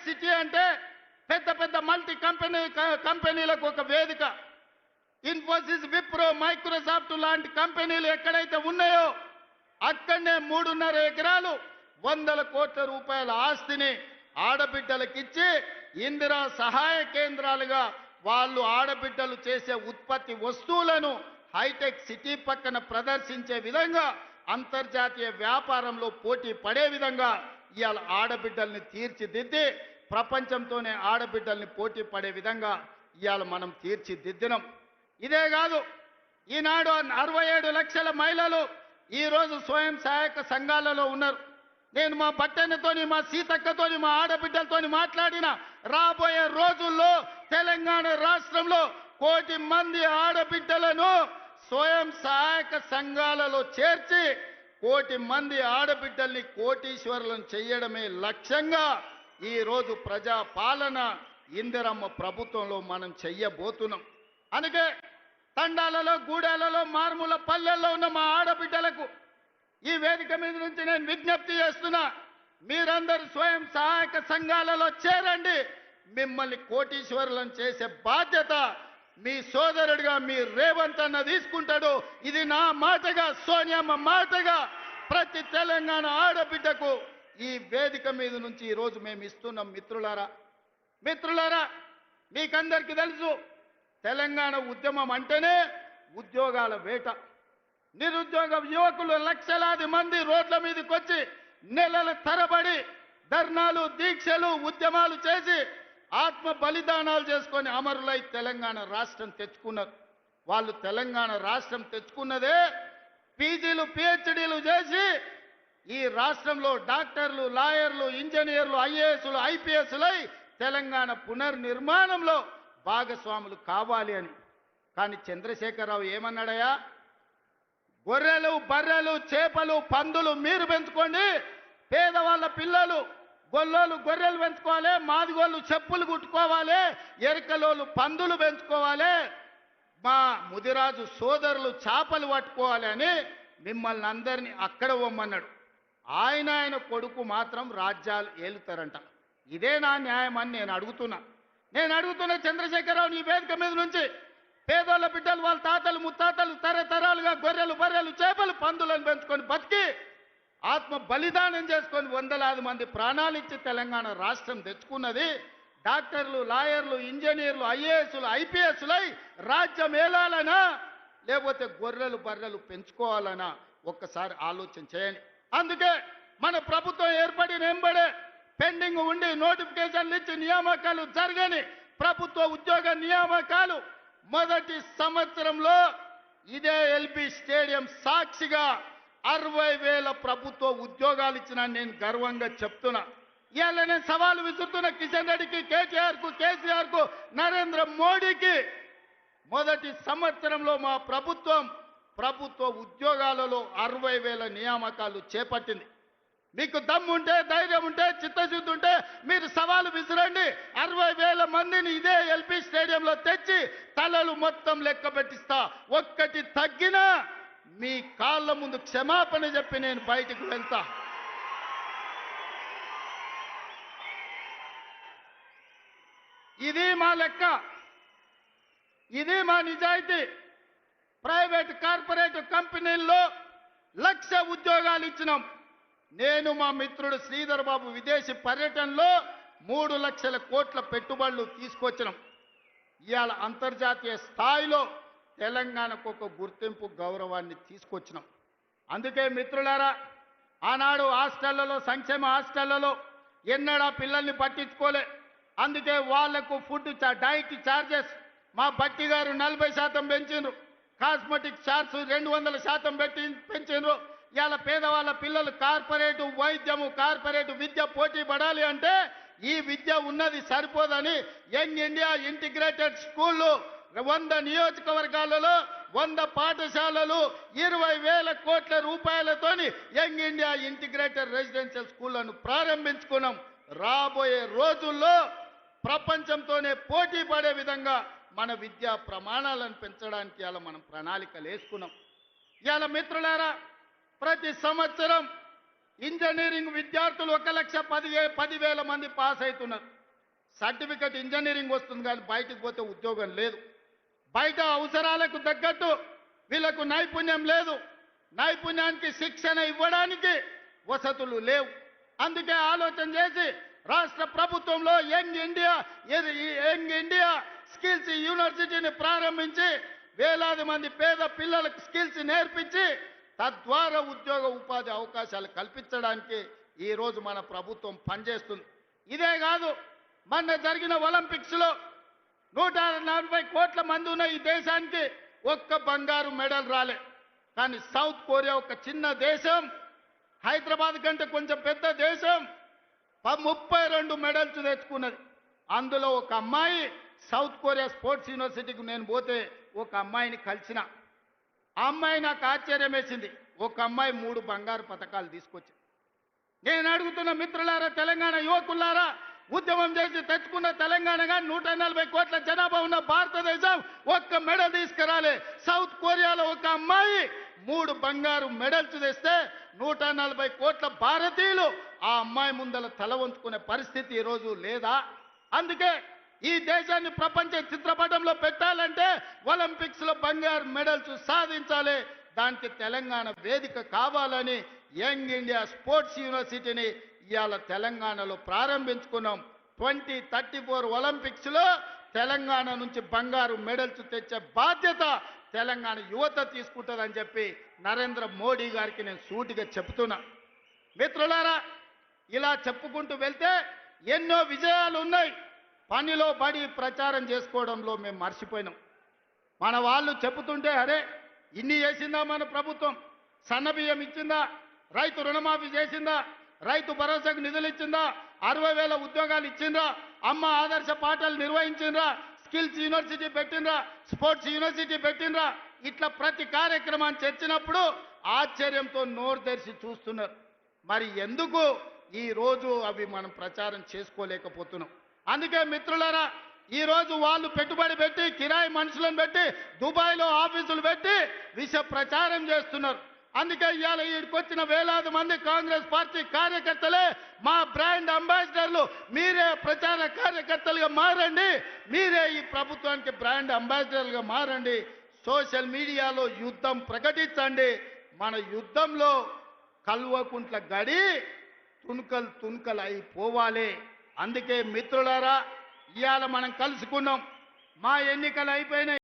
City అంటే పెద్ద పెద్ద మల్టీ కంపెనీలకు ఒక వేదిక. ఇన్ఫోసిస్, విప్రో, మైక్రోసాఫ్ట్ లాంటి కంపెనీలు ఎక్కడైతే ఉన్నాయో అక్కడనే 3.5 ఎకరాలు 100 కోట్ల రూపాయల ఆస్తిని ఆడబిడ్డలకిచ్చి ఇందిరా సహాయ కేంద్రాలుగా వాళ్ళు ఆడబిడ్డలు చేసే ఉత్పత్తి వస్తువులను హైటెక్ సిటీ పక్కన ప్రదర్శించే విధంగా అంతర్జాతీయ వ్యాపారంలో పోటీ పడే విధంగా ఇవాళ ఆడబిడ్డల్ని తీర్చిదిద్ది ప్రపంచంతోనే ఆడబిడ్డల్ని పోటీ పడే విధంగా ఇవాళ మనం తీర్చిదిద్దినాం. ఇదే కాదు, ఈనాడు 67 లక్షల మహిళలు ఈరోజు స్వయం సహాయక సంఘాలలో ఉన్నారు. నేను మా పట్టణతోని, మా సీతక్కతోని, మా ఆడబిడ్డలతోని మాట్లాడిన రాబోయే రోజుల్లో తెలంగాణ రాష్ట్రంలో 1 కోటి మంది ఆడబిడ్డలను స్వయం సహాయక సంఘాలలో చేర్చి 1 కోటి మంది ఆడబిడ్డల్ని కోటీశ్వరులను చేయడమే లక్ష్యంగా ఈరోజు ప్రజా పాలన ఇందిరమ్మ ప్రభుత్వంలో మనం చెయ్యబోతున్నాం. అందుకే తండాలలో, గూడాలలో, మారుమూల పల్లెల్లో ఉన్న మా ఆడబిడ్డలకు ఈ వేదిక మీద నుంచి నేను విజ్ఞప్తి చేస్తున్నా, మీరందరూ స్వయం సహాయక సంఘాలలో చేరండి. మిమ్మల్ని కోటీశ్వరులను చేసే బాధ్యత మీ సోదరుడిగా మీ రేవంత్ అన్న తీసుకుంటాడు. ఇది నా మాటగా, సోనియమ్మ మాటగా ప్రతి తెలంగాణ ఆడబిడ్డకు ఈ వేదిక మీద నుంచి ఈరోజు మేము ఇస్తున్నాం. మిత్రులారా, మీకందరికీ తెలుసు, తెలంగాణ ఉద్యమం అంటేనే ఉద్యోగాల వేట. నిరుద్యోగ యువకులు లక్షలాది మంది రోడ్ల మీదకి వచ్చి నెలల తరబడి ధర్నాలు, దీక్షలు, ఉద్యమాలు చేసి ఆత్మ బలిదానాలు చేసుకొని అమరులై తెలంగాణ రాష్ట్రం తెచ్చుకున్నారు. వాళ్ళు తెలంగాణ రాష్ట్రం తెచ్చుకున్నదే పీజీలు, పిహెచ్డీలు చేసి ఈ రాష్ట్రంలో డాక్టర్లు, లాయర్లు, ఇంజనీర్లు, ఐఏఎస్లు, ఐపీఎస్లై తెలంగాణ పునర్నిర్మాణంలో భాగస్వాములు కావాలి అని. కానీ చంద్రశేఖరరావు ఏమన్నాడయా? గొర్రెలు, బర్రెలు, చేపలు, పందులు మీరు పెంచుకోండి, పేదవాళ్ళ పిల్లలు గొల్లోళ్ళు గొర్రెలు పెంచుకోవాలి, మాదిగోళ్ళు చెప్పులు కుట్టుకోవాలి, ఎరకలోళ్ళు పందులు పెంచుకోవాలి, మా ముదిరాజు సోదరులు చేపలు పట్టుకోవాలి అని మిమ్మల్ని అందరినీ అక్కడ పోమన్నాడు. ఆయన కొడుకు మాత్రం రాజ్యాలు ఏలుతారంట. ఇదే నా న్యాయం అని నేను అడుగుతున్నా చంద్రశేఖరరావు నీ వేదిక మీద నుంచి. పేదోళ్ళ బిడ్డలు, వాళ్ళ తాతలు ముత్తాతలు తరతరాలుగా గొర్రెలు, బర్రెలు, చేపలు, పందులను పెంచుకొని బతికి ఆత్మ బలిదానం చేసుకొని వందలాది మంది ప్రాణాలు ఇచ్చి తెలంగాణ రాష్ట్రం తెచ్చుకున్నది. డాక్టర్లు, లాయర్లు, ఇంజనీర్లు, ఐఏఎస్లు, ఐపీఎస్లై రాజ్యం ఏలాలనా లేకపోతే గొర్రెలు, బర్రెలు పెంచుకోవాలనా ఒక్కసారి ఆలోచన చేయండి. అందుకే మన ప్రభుత్వం ఏర్పడిన వెంబడే పెండింగ్ ఉండి నోటిఫికేషన్లు ఇచ్చి నియామకాలు జరగని ప్రభుత్వ ఉద్యోగ నియామకాలు మొదటి సంవత్సరంలో ఇదే ఎల్బీ స్టేడియం సాక్షిగా 60,000 ప్రభుత్వ ఉద్యోగాలు ఇచ్చిన నేను గర్వంగా చెప్తున్నా. ఇవాళ నేను సవాలు విసురుతున్న కిషన్ రెడ్డికి, కేటీఆర్కు, కేసీఆర్కు, నరేంద్ర మోడీకి. మొదటి సంవత్సరంలో మా ప్రభుత్వ ఉద్యోగాలలో 60,000 నియామకాలు చేపట్టింది. మీకు దమ్ము ఉంటే, ధైర్యం ఉంటే, చిత్తశుద్ధి ఉంటే మీరు సవాలు విసిరండి. 60,000 మందిని ఇదే ఎల్బీ స్టేడియంలో తెచ్చి తలలు మొత్తం లెక్క పెట్టిస్తా. ఒక్కటి తగ్గినా మీ కాళ్ళ ముందు క్షమాపణ చెప్పి నేను బయటికి వెళ్తా. ఇది మా లెక్క, ఇది మా నిజాయితీ. ప్రైవేట్, కార్పొరేట్ కంపెనీల్లో 1,00,000 ఉద్యోగాలు ఇచ్చినాం. నేను మా మిత్రుడు శ్రీధర్ బాబు విదేశీ పర్యటనలో 3 లక్షల కోట్ల పెట్టుబడులు తీసుకొచ్చినాం. ఇవాళ అంతర్జాతీయ స్థాయిలో తెలంగాణకు ఒక గుర్తింపు, గౌరవాన్ని తీసుకొచ్చినాం. అందుకే మిత్రులారా, ఆనాడు హాస్టళ్లలో, సంక్షేమ హాస్టళ్లలో ఎన్నడా పిల్లల్ని పట్టించుకోలే. అందుకే వాళ్లకు ఫుడ్ డైట్ ఛార్జెస్ మా బట్టి గారు 40% పెంచిండ్రు. Cosmetic charge 200% పెంచిండ్రు. ఇవాళ పేదవాళ్ళ పిల్లలు కార్పొరేట్ వైద్యము, కార్పొరేట్ విద్య పోటీ పడాలి అంటే ఈ విద్య ఉన్నది సరిపోదని యంగ్ ఇండియా ఇంటిగ్రేటెడ్ స్కూళ్ళు 100 నియోజకవర్గాలలో 100 పాఠశాలలు 20,000 కోట్ల రూపాయలతోని యంగ్ ఇండియా ఇంటిగ్రేటెడ్ రెసిడెన్షియల్ స్కూళ్లను ప్రారంభించుకున్నాం. రాబోయే రోజుల్లో ప్రపంచంతోనే పోటీ పడే విధంగా మన విద్యా ప్రమాణాలను పెంచడానికి ఇలా మనం ప్రణాళికలు వేసుకున్నాం. ఇవాళ మిత్రులారా, ప్రతి సంవత్సరం ఇంజనీరింగ్ విద్యార్థులు 1,10,000 మంది పాస్ అవుతున్నారు. సర్టిఫికెట్ ఇంజనీరింగ్ వస్తుంది కానీ బయటకు పోతే ఉద్యోగం లేదు. బయట అవసరాలకు తగ్గట్టు వీళ్ళకు నైపుణ్యం లేదు. నైపుణ్యానికి శిక్షణ ఇవ్వడానికి వసతులు లేవు. అందుకే ఆలోచన చేసి రాష్ట్ర ప్రభుత్వంలో యంగ్ ఇండియా స్కిల్స్ యూనివర్సిటీని ప్రారంభించి వేలాది మంది పేద పిల్లలకు స్కిల్స్ నేర్పించి తద్వారా ఉద్యోగ ఉపాధి అవకాశాలు కల్పించడానికి ఈ రోజు మన ప్రభుత్వం పనిచేస్తుంది. ఇదే కాదు, మొన్న జరిగిన ఒలింపిక్స్ లో 140 కోట్ల మంది ఉన్న ఈ దేశానికి ఒక్క బంగారు మెడల్ రాలే. కానీ సౌత్ కొరియా ఒక చిన్న దేశం, హైదరాబాద్ కంటే కొంచెం పెద్ద దేశం, 32 మెడల్స్ తెచ్చుకున్నది. అందులో ఒక అమ్మాయి సౌత్ కొరియా స్పోర్ట్స్ యూనివర్సిటీకి నేను పోతే ఒక అమ్మాయిని కలిసిన. ఆ అమ్మాయి నాకు ఆశ్చర్యం వేసింది. ఒక అమ్మాయి 3 బంగారు పథకాలు తీసుకొచ్చింది. నేను అడుగుతున్న మిత్రులారా, తెలంగాణ యువకులారా, ఉద్యమం చేసి తెచ్చుకున్న తెలంగాణగా 140 కోట్ల జనాభా ఉన్న భారతదేశం ఒక్క మెడల్ తీసుకురాలే. సౌత్ కొరియాలో ఒక అమ్మాయి 3 బంగారు మెడల్స్ తెస్తే 140 కోట్ల భారతీయులు ఆ అమ్మాయి ముందల తల వంచుకునే పరిస్థితి ఈరోజు లేదా? అందుకే ఈ దేశాన్ని ప్రపంచ చిత్రపటంలో పెట్టాలంటే ఒలింపిక్స్ లో బంగారు మెడల్స్ సాధించాలి. దానికి తెలంగాణ వేదిక కావాలని యంగ్ ఇండియా స్పోర్ట్స్ యూనివర్సిటీని ఇవాళ తెలంగాణలో ప్రారంభించుకున్నాం. 2034 ఒలింపిక్స్ లో తెలంగాణ నుంచి బంగారు మెడల్స్ తెచ్చే బాధ్యత తెలంగాణ యువత తీసుకుంటుందని చెప్పి నరేంద్ర మోడీ గారికి నేను సూటిగా చెప్తున్నా. మిత్రులారా, ఇలా చెప్పుకుంటూ వెళ్తే ఎన్నో విజయాలు ఉన్నాయి. పనిలో పడి ప్రచారం చేసుకోవడంలో మేము మర్చిపోయినాం. మన వాళ్ళు చెబుతుంటే అరే ఇన్ని చేసిందా మన ప్రభుత్వం, సన్నబియ్యం ఇచ్చిందా, రైతు రుణమాఫీ చేసిందా, రైతు భరోసాకు నిధులు ఇచ్చిందా, 60,000 ఉద్యోగాలు ఇచ్చిందా, అమ్మ ఆదర్శ పాఠాలు నిర్వహించిందా, స్కిల్స్ యూనివర్సిటీ పెట్టినరా, స్పోర్ట్స్ యూనివర్సిటీ పెట్టినరా, ఇట్లా ప్రతి కార్యక్రమాన్ని చర్చినప్పుడు ఆశ్చర్యంతో నోరు తెరిచి చూస్తున్నారు. మరి ఎందుకు ఈ రోజు అవి మనం ప్రచారం చేసుకోలేకపోతున్నాం? అందుకే మిత్రులారా, ఈ రోజు వాళ్ళు పెట్టుబడి పెట్టి కిరాయి మనుషులను పెట్టి దుబాయ్లో ఆఫీసులు పెట్టి విష ప్రచారం చేస్తున్నారు. అందుకే ఇవాళ ఈడికొచ్చిన వేలాది మంది కాంగ్రెస్ పార్టీ కార్యకర్తలే మా బ్రాండ్ అంబాసిడర్లు. మీరే ప్రచార కార్యకర్తలుగా మారండి, మీరే ఈ ప్రభుత్వానికి బ్రాండ్ అంబాసిడర్లుగా మారండి. సోషల్ మీడియాలో యుద్ధం ప్రకటించండి. మన యుద్ధంలో కల్వకుంట్ల గడి తుణుకలు అయిపోవాలి. అందుకే మిత్రులారా, ఇవాళ మనం కలుసుకున్నాం. మా ఎన్నికలు అయిపోయినాయి.